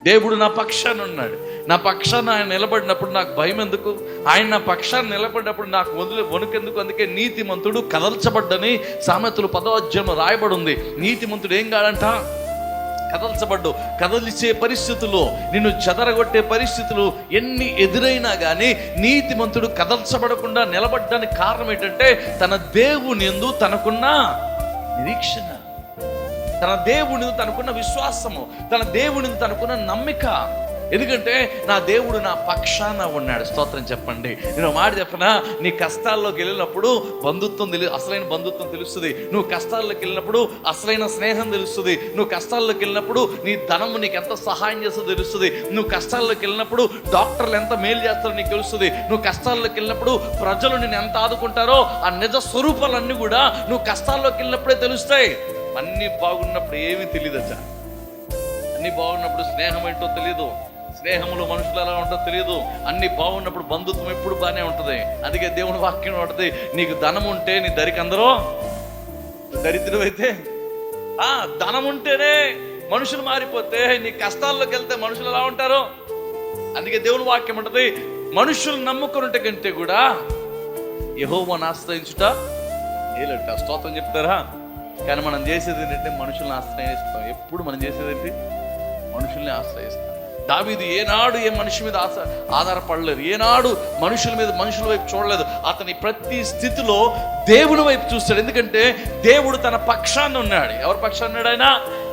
దేవుడు నా పక్షాన ఉన్నాడు. నా పక్షాన ఆయన నిలబడినప్పుడు నాకు భయం ఎందుకు? ఆయన నా పక్షాన నిలబడినప్పుడు నాకు వణుకెందుకు? అందుకే నీతిమంతుడు కదల్చబడ్డని సామెతలు 10వ అధ్యాయంలో రాయబడి ఉంది. నీతిమంతుడు ఏం కాడంట? కదల్చబడ్డు. కదలిచే పరిస్థితులు, నిన్ను చెదరగొట్టే పరిస్థితులు ఎన్ని ఎదురైనా కానీ నీతిమంతుడు కదల్చబడకుండా నిలబడ్డానికి కారణం ఏంటంటే తన దేవుని యందు తనకున్న నిరీక్షణ, తన దేవుని తనకున్న విశ్వాసము, తన దేవుని తనకున్న నమ్మిక. ఎందుకంటే నా దేవుడు నా పక్షాన ఉన్నాడు. స్తోత్రం చెప్పండి. నేను మాట చెప్పనా, నీ కష్టాల్లోకి వెళ్ళినప్పుడు బంధుత్వం అసలైన బంధుత్వం తెలుస్తుంది. నువ్వు కష్టాల్లోకి వెళ్ళినప్పుడు అసలైన స్నేహం తెలుస్తుంది. నువ్వు కష్టాల్లోకి వెళ్ళినప్పుడు నీ ధనము నీకు ఎంత సహాయం చేస్తుందో తెలుస్తుంది. నువ్వు కష్టాల్లోకి వెళ్ళినప్పుడు డాక్టర్లు ఎంత మేలు చేస్తారో నీకు తెలుస్తుంది. నువ్వు కష్టాల్లోకి వెళ్ళినప్పుడు ప్రజలు నిన్ను ఎంత ఆదుకుంటారో ఆ నిజ స్వరూపాలన్నీ కూడా నువ్వు కష్టాల్లోకి వెళ్ళినప్పుడే తెలుస్తాయి. అన్నీ బాగున్నప్పుడు ఏమీ తెలియదచ్చా. అన్నీ బాగున్నప్పుడు స్నేహం ఏంటో తెలియదు, స్నేహంలో మనుషులు ఎలా ఉంటుందో తెలియదు. అన్ని బాగున్నప్పుడు బంధుత్వం ఎప్పుడు బాగానే ఉంటుంది. అందుకే దేవుని వాక్యం ఉంటుంది, నీకు ధనం ఉంటే నీ దరికి అందరూ దరిద్రం అయితే ధనం ఉంటేనే మనుషులు మారిపోతే, నీ కష్టాల్లోకి వెళ్తే మనుషులు ఎలా ఉంటారు? అందుకే దేవుని వాక్యం ఉంటుంది, మనుషులు నమ్ముకున్నట్టు కంటే కూడా యెహోవాను ఆశ్రయించుట మేలంట. స్తోత్రం చెప్తారా? కానీ మనం చేసేది ఏంటంటే మనుషుల్ని ఆశ్రయిస్తాం. ఎప్పుడు మనం చేసేది ఏంటి? మనుషుల్ని ఆశ్రయిస్తాం. దావీదు ఏనాడు ఏ మనిషి మీద ఆధారపడలేదు, ఏనాడు మనుషుల వైపు చూడలేదు. అతని ప్రతి స్థితిలో దేవుని వైపు చూస్తాడు. ఎందుకంటే దేవుడు తన పక్షాన ఉన్నాడు. ఎవరి పక్షాన ఉన్నాడు ఆయన?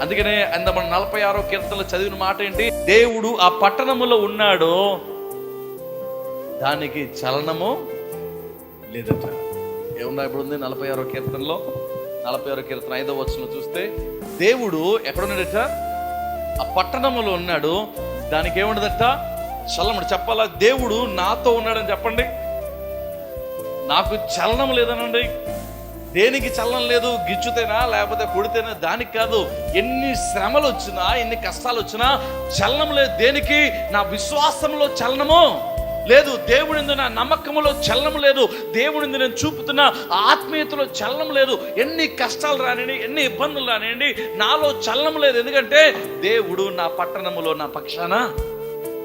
అందుకనే మన 46వ కీర్తనలో చదివిన మాట ఏంటి? దేవుడు ఆ పట్టణములో ఉన్నాడు, దానికి చలనము లేదట. ఏమన్నా ఇప్పుడు ఉంది 46వ కీర్తనలో? 46వ కీర్తన 5వ వచనంలో చూస్తే దేవుడు ఎక్కడున్నాడట? ఆ పట్టణంలో ఉన్నాడు, దానికి ఏముండదట? చలనం. చెప్పాలా? దేవుడు నాతో ఉన్నాడని చెప్పండి. నాకు చలనం లేదనండి. దేనికి చలనం లేదు? గిచ్చుతేనా లేకపోతే కొడితేనా? దానికి కాదు. ఎన్ని శ్రమలు వచ్చినా, ఎన్ని కష్టాలు వచ్చినా చలనం లేదు. దేనికి? నా విశ్వాసంలో చలనము లేదు. దేవునిందు నా నమ్మకములో చలనం లేదు. దేవునిందు నేను చూపుతున్న ఆత్మీయతలో చలనం లేదు. ఎన్ని కష్టాలు రానియండి, ఎన్ని ఇబ్బందులు రానియండి, నాలో చలనం లేదు. ఎందుకంటే దేవుడు నా పట్టణములో నా పక్షాన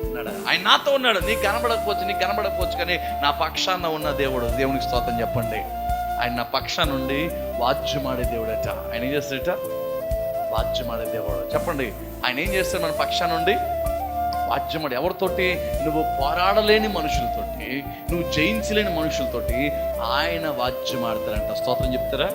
ఉన్నాడు. ఆయన నాతో ఉన్నాడు. నీకు కనబడకపోవచ్చు కానీ నా పక్షాన ఉన్న దేవుడు. దేవునికి స్తోత్రం చెప్పండి. ఆయన నా పక్షాన నుండి వాద్యమాడే దేవుడట. ఆయన ఏం చేస్తాడట? వాద్యమాడే దేవుడు. చెప్పండి, ఆయన ఏం చేస్తాడు? మన పక్షాన నుండి వాద్యమాడు. ఎవరితోటి? నువ్వు పోరాడలేని మనుషులతోటి, నువ్వు జయించలేని మనుషులతోటి ఆయన వాద్యమాడతారంట. స్తోత్రం చెప్తారా?